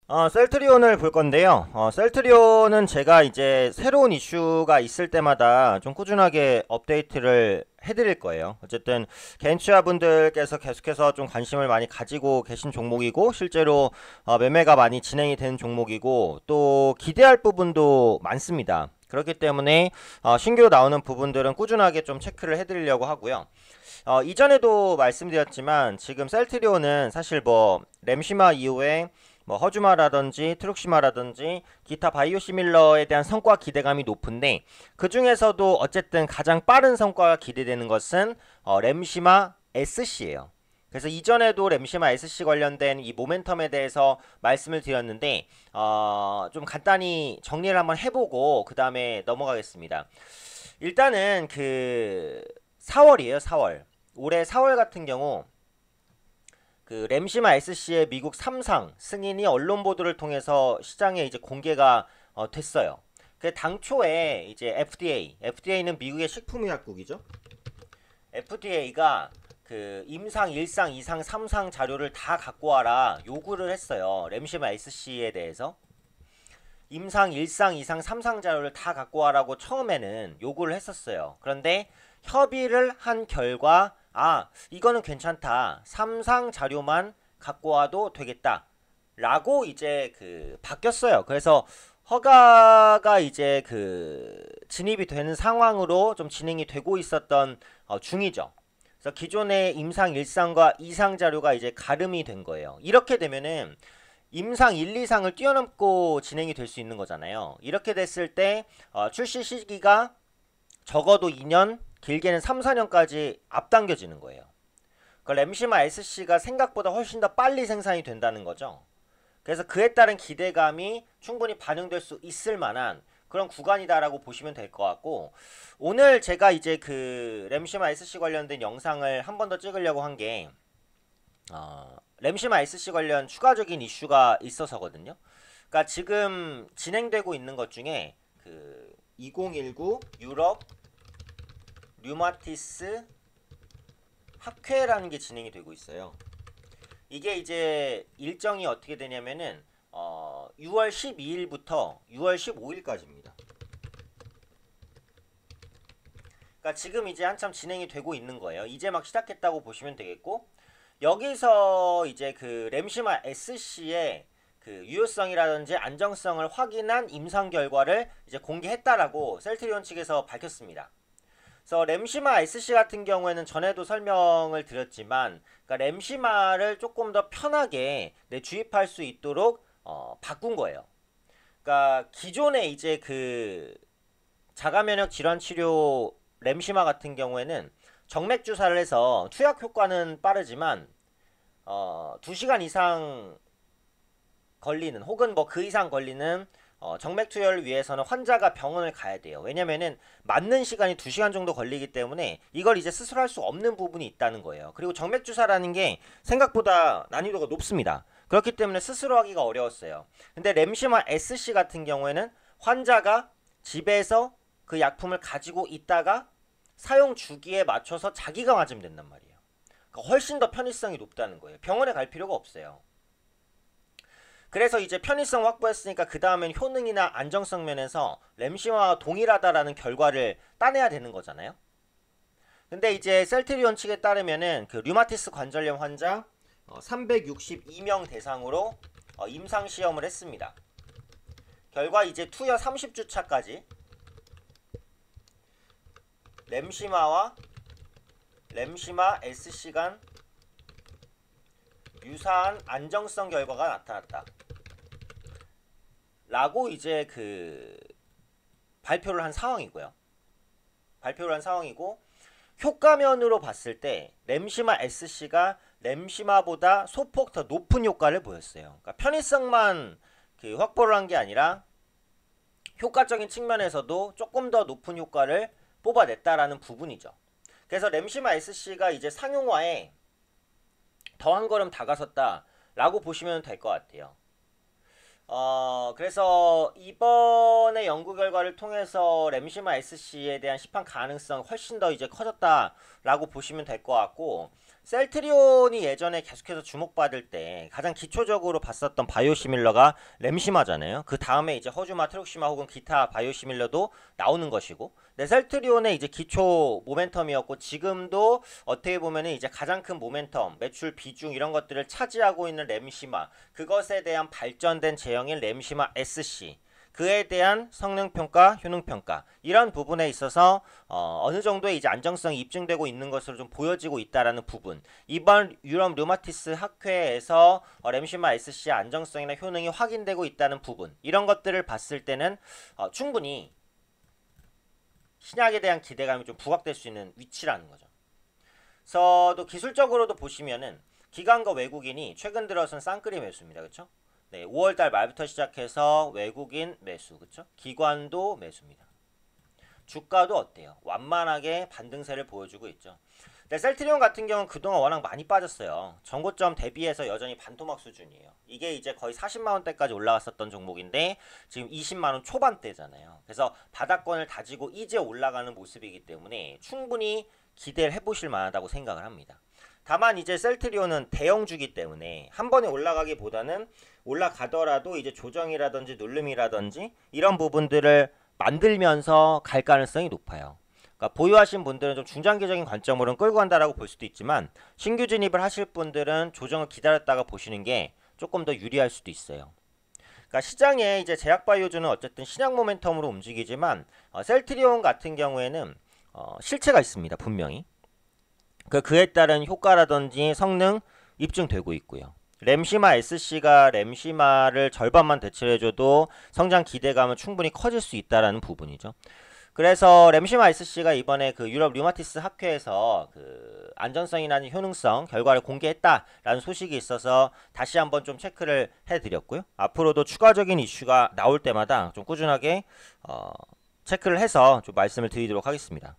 셀트리온을 볼 건데요. 셀트리온은 제가 이제 새로운 이슈가 있을 때마다 좀 꾸준하게 업데이트를 해드릴 거예요. 어쨌든 개인투자분들께서 계속해서 좀 관심을 많이 가지고 계신 종목이고, 실제로 매매가 많이 진행이 되는 종목이고, 또 기대할 부분도 많습니다. 그렇기 때문에 신규로 나오는 부분들은 꾸준하게 좀 체크를 해드리려고 하고요. 이전에도 말씀드렸지만 지금 셀트리온은 사실 뭐 램시마 이후에 뭐 허주마라든지 트룩시마라든지 기타 바이오시밀러에 대한 성과 기대감이 높은데, 그 중에서도 어쨌든 가장 빠른 성과가 기대되는 것은 램시마 SC예요. 그래서 이전에도 램시마 SC 관련된 이 모멘텀에 대해서 말씀을 드렸는데, 좀 간단히 정리를 한번 해보고 그 다음에 넘어가겠습니다. 일단은 그 4월이에요. 4월. 올해 4월 같은 경우 그 램시마 SC의 미국 3상 승인이 언론 보도를 통해서 시장에 이제 공개가 됐어요. 그 당초에 이제 FDA는 미국의 식품의약국이죠. FDA가 그 임상 1상, 2상, 3상 자료를 다 갖고 와라 요구를 했어요. 램시마 SC에 대해서. 임상 1상, 2상, 3상 자료를 다 갖고 와라고 처음에는 요구를 했었어요. 그런데 협의를 한 결과 이거는 괜찮다. 3상 자료만 갖고 와도 되겠다. 라고 이제 그 바뀌었어요. 그래서 허가가 이제 그 진입이 되는 상황으로 좀 진행이 되고 있었던 중이죠. 그래서 기존의 임상 1상과 2상 자료가 이제 가름이 된 거예요. 이렇게 되면은 임상 1, 2상을 뛰어넘고 진행이 될 수 있는 거잖아요. 이렇게 됐을 때 출시 시기가 적어도 2년, 길게는 3, 4년까지 앞당겨지는 거예요. 그 램시마 SC가 생각보다 훨씬 더 빨리 생산이 된다는 거죠. 그래서 그에 따른 기대감이 충분히 반영될 수 있을 만한 그런 구간이다라고 보시면 될 것 같고, 오늘 제가 이제 그 램시마 SC 관련된 영상을 한 번 더 찍으려고 한 게 램시마 SC 관련 추가적인 이슈가 있어서거든요. 그러니까 지금 진행되고 있는 것 중에 그 2019 유럽 류마티스 학회라는 게 진행이 되고 있어요. 이게 이제 일정이 어떻게 되냐면은 6월 12일부터 6월 15일까지입니다. 그러니까 지금 이제 한참 진행이 되고 있는 거예요. 이제 막 시작했다고 보시면 되겠고, 여기서 이제 그 램시마 SC의 그 유효성이라든지 안정성을 확인한 임상 결과를 이제 공개했다라고 셀트리온 측에서 밝혔습니다. 그래서 램시마 SC 같은 경우에는 전에도 설명을 드렸지만, 그러니까 램시마를 조금 더 편하게 주입할 수 있도록 바꾼 거예요. 그러니까 기존에 이제 그 자가면역 질환 치료 램시마 같은 경우에는 정맥 주사를 해서 투약 효과는 빠르지만 2시간 이상 걸리는, 혹은 뭐 그 이상 걸리는 정맥 투여를 위해서는 환자가 병원을 가야 돼요. 왜냐면은 맞는 시간이 2시간 정도 걸리기 때문에 이걸 이제 스스로 할 수 없는 부분이 있다는 거예요. 그리고 정맥 주사라는 게 생각보다 난이도가 높습니다. 그렇기 때문에 스스로 하기가 어려웠어요. 근데 램시마 SC 같은 경우에는 환자가 집에서 그 약품을 가지고 있다가 사용 주기에 맞춰서 자기가 맞으면 된단 말이에요. 그러니까 훨씬 더 편의성이 높다는 거예요. 병원에 갈 필요가 없어요. 그래서 이제 편의성 확보했으니까 그 다음엔 효능이나 안정성 면에서 램시마와 동일하다라는 결과를 따내야 되는 거잖아요. 근데 이제 셀트리온 측에 따르면은 그 류마티스 관절염 환자 362명 대상으로 임상 시험을 했습니다. 결과 이제 투여 30주 차까지 램시마와 램시마 SC 간 유사한 안정성 결과가 나타났다 라고 이제 그 발표를 한 상황이고요. 발표를 한 상황이고, 효과면으로 봤을 때 램시마 SC가 램시마보다 소폭 더 높은 효과를 보였어요. 그러니까 편의성만 그 확보를 한 게 아니라 효과적인 측면에서도 조금 더 높은 효과를 뽑아냈다라는 부분이죠. 그래서 램시마 SC가 이제 상용화에 더 한 걸음 다가섰다 라고 보시면 될 것 같아요. 그래서 이번에 연구 결과를 통해서 램시마 SC에 대한 시판 가능성 훨씬 더 이제 커졌다라고 보시면 될 것 같고, 셀트리온이 예전에 계속해서 주목받을 때 가장 기초적으로 봤었던 바이오시밀러가 램시마잖아요. 그 다음에 이제 허주마, 트룩시마 혹은 기타 바이오시밀러도 나오는 것이고, 네, 셀트리온의 이제 기초 모멘텀이었고, 지금도 어떻게 보면은 이제 가장 큰 모멘텀, 매출 비중 이런 것들을 차지하고 있는 램시마, 그것에 대한 발전된 제형인 램시마 SC, 그에 대한 성능평가, 효능평가 이런 부분에 있어서 어느 정도의 이제 안정성이 입증되고 있는 것으로 좀 보여지고 있다라는 부분, 이번 유럽 류마티스 학회에서 램시마 SC의 안정성이나 효능이 확인되고 있다는 부분, 이런 것들을 봤을 때는 충분히 신약에 대한 기대감이 좀 부각될 수 있는 위치라는 거죠. 그래서 또 기술적으로도 보시면은 기관과 외국인이 최근 들어선 쌍끌이 매수입니다. 그렇죠? 네, 5월달 말부터 시작해서 외국인 매수, 그쵸? 기관도 매수입니다. 주가도 어때요? 완만하게 반등세를 보여주고 있죠. 네, 셀트리온 같은 경우는 그동안 워낙 많이 빠졌어요. 전고점 대비해서 여전히 반토막 수준이에요. 이게 이제 거의 40만원대까지 올라갔었던 종목인데 지금 20만원 초반대잖아요. 그래서 바닥권을 다지고 이제 올라가는 모습이기 때문에 충분히 기대를 해보실 만하다고 생각을 합니다. 다만 이제 셀트리온은 대형주기 때문에 한 번에 올라가기보다는 올라가더라도 이제 조정이라든지 누름이라든지 이런 부분들을 만들면서 갈 가능성이 높아요. 그러니까 보유하신 분들은 좀 중장기적인 관점으로는 끌고 간다라고 볼 수도 있지만, 신규 진입을 하실 분들은 조정을 기다렸다가 보시는 게 조금 더 유리할 수도 있어요. 그러니까 시장에 이제 제약바이오주는 어쨌든 신약 모멘텀으로 움직이지만 셀트리온 같은 경우에는 실체가 있습니다. 분명히. 그에 따른 효과라든지 성능 입증되고 있고요. 램시마 SC가 램시마를 절반만 대체해줘도 성장 기대감은 충분히 커질 수 있다라는 부분이죠. 그래서 램시마 SC가 이번에 그 유럽 류마티스 학회에서 그 안전성이나 효능성 결과를 공개했다라는 소식이 있어서 다시 한번 좀 체크를 해드렸고요. 앞으로도 추가적인 이슈가 나올 때마다 좀 꾸준하게 체크를 해서 좀 말씀을 드리도록 하겠습니다.